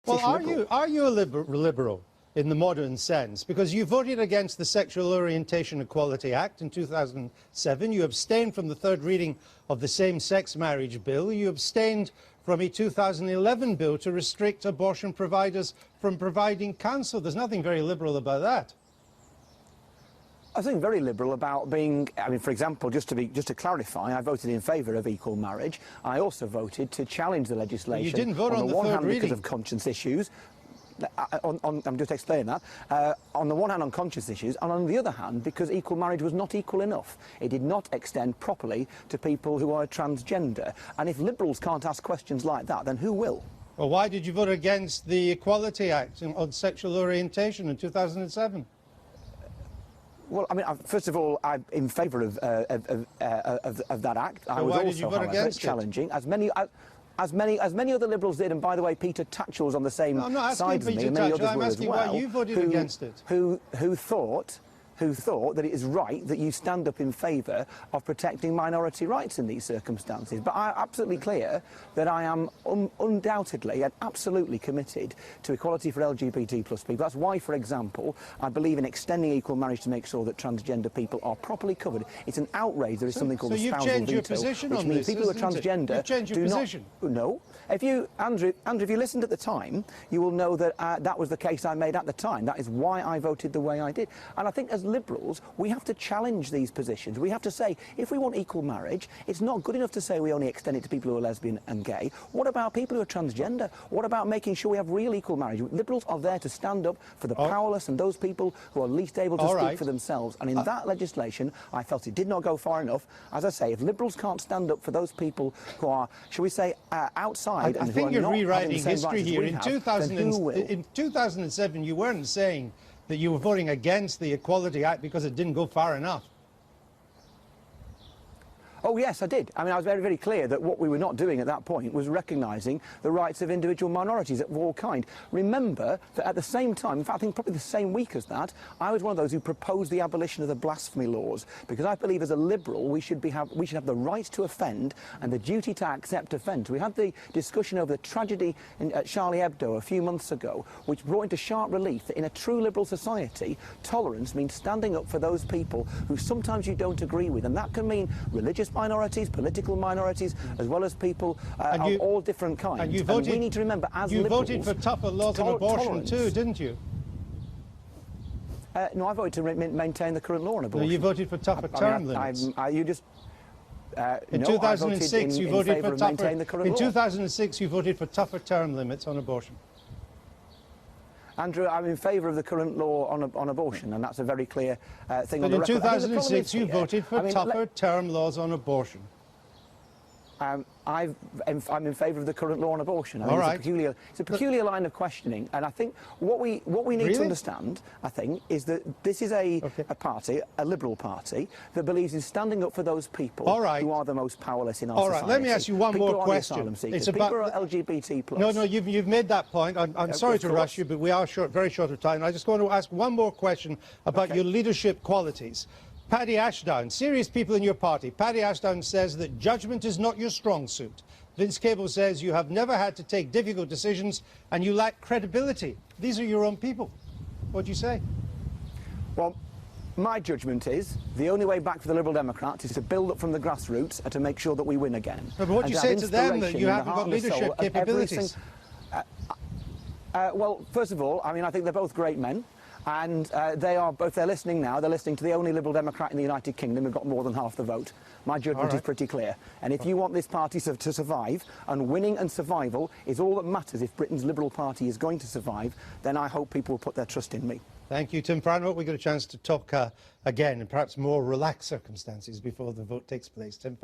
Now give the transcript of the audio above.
Well, are you a liberal in the modern sense? Because you voted against the Sexual Orientation Equality Act in 2007. You abstained from the third reading of the same-sex marriage bill. You abstained from a 2011 bill to restrict abortion providers from providing counsel. There's nothing very liberal about that. I think very liberal about being, I mean, for example, just to clarify, I voted in favour of equal marriage. I also voted to challenge the legislation. You didn't vote on the one third hand reading because of conscience issues. I'm just explaining that. On the one hand on conscience issues, and on the other hand because equal marriage was not equal enough. It did not extend properly to people who are transgender. And if liberals can't ask questions like that, then who will? Well, why did you vote against the Equality Act on sexual orientation in 2007? Well, I mean, first of all, I'm in favour of that act. So I was why also, did you vote however, against challenging, as many other liberals did, and by the way, Peter Tatchell was on the same side as me, and many others were as well. Why you voted against it. Who thought that it is right that you stand up in favour of protecting minority rights in these circumstances. But I'm absolutely clear that I am undoubtedly and absolutely committed to equality for LGBT plus people. That's why, for example, I believe in extending equal marriage to make sure that transgender people are properly covered. It's an outrage. There is something called a spousal veto, which means people who are transgender do not... No. If you, Andrew, if you listened at the time, you will know that that was the case I made at the time. That is why I voted the way I did. And I think as liberals, we have to challenge these positions. We have to say, if we want equal marriage, it's not good enough to say we only extend it to people who are lesbian and gay. What about people who are transgender? What about making sure we have real equal marriage? Liberals are there to stand up for the powerless and those people who are least able to speak for themselves. And in that legislation, I felt it did not go far enough. As I say, if liberals can't stand up for those people who are, shall we say, outside, I think you're rewriting history here. In 2007, you weren't saying that you were voting against the Equality Act because it didn't go far enough. Oh, yes, I did. I mean, I was very, very clear that what we were not doing at that point was recognising the rights of individual minorities of all kind. Remember that at the same time, in fact, I think probably the same week as that, I was one of those who proposed the abolition of the blasphemy laws, because I believe as a liberal we should have the right to offend and the duty to accept offence. We had the discussion over the tragedy at Charlie Hebdo a few months ago, which brought into sharp relief that in a true liberal society, tolerance means standing up for those people who sometimes you don't agree with, and that can mean religious minorities, political minorities, as well as people of all different kinds. And we need to remember, as liberals... You voted for tougher laws on abortion too, didn't you? No, I voted to maintain the current law on abortion. No, you voted for tougher term limits. In 2006, you voted for tougher... In 2006, you voted for tougher term limits on abortion. Andrew, I'm in favour of the current law on abortion, and that's a very clear thing on the record. But in 2006, you voted for tougher term laws on abortion. I'm in favour of the current law on abortion. I mean, it's a peculiar line of questioning, and I think what we need to understand, I think, is that this is a party, a liberal party, that believes in standing up for those people who are the most powerless in our society. Let me ask you one more question. It's about people who are LGBT plus. No, you've made that point. I'm sorry to rush you, but we are very short of time. I just want to ask one more question about your leadership qualities. Paddy Ashdown, serious people in your party. Paddy Ashdown says that judgment is not your strong suit. Vince Cable says you have never had to take difficult decisions and you lack credibility. These are your own people. What do you say? Well, my judgment is the only way back for the Liberal Democrats is to build up from the grassroots and to make sure that we win again. No, but what do you say to them, that you haven't got leadership capabilities? Well, first of all, I mean, I think they're both great men. And they're listening now. They're listening to the only Liberal Democrat in the United Kingdom who got more than half the vote. My judgment is pretty clear. And if you want this party to survive, and winning and survival is all that matters if Britain's Liberal Party is going to survive, then I hope people will put their trust in me. Thank you, Tim Farron. I hope we get a chance to talk again in perhaps more relaxed circumstances before the vote takes place. Tim Farron.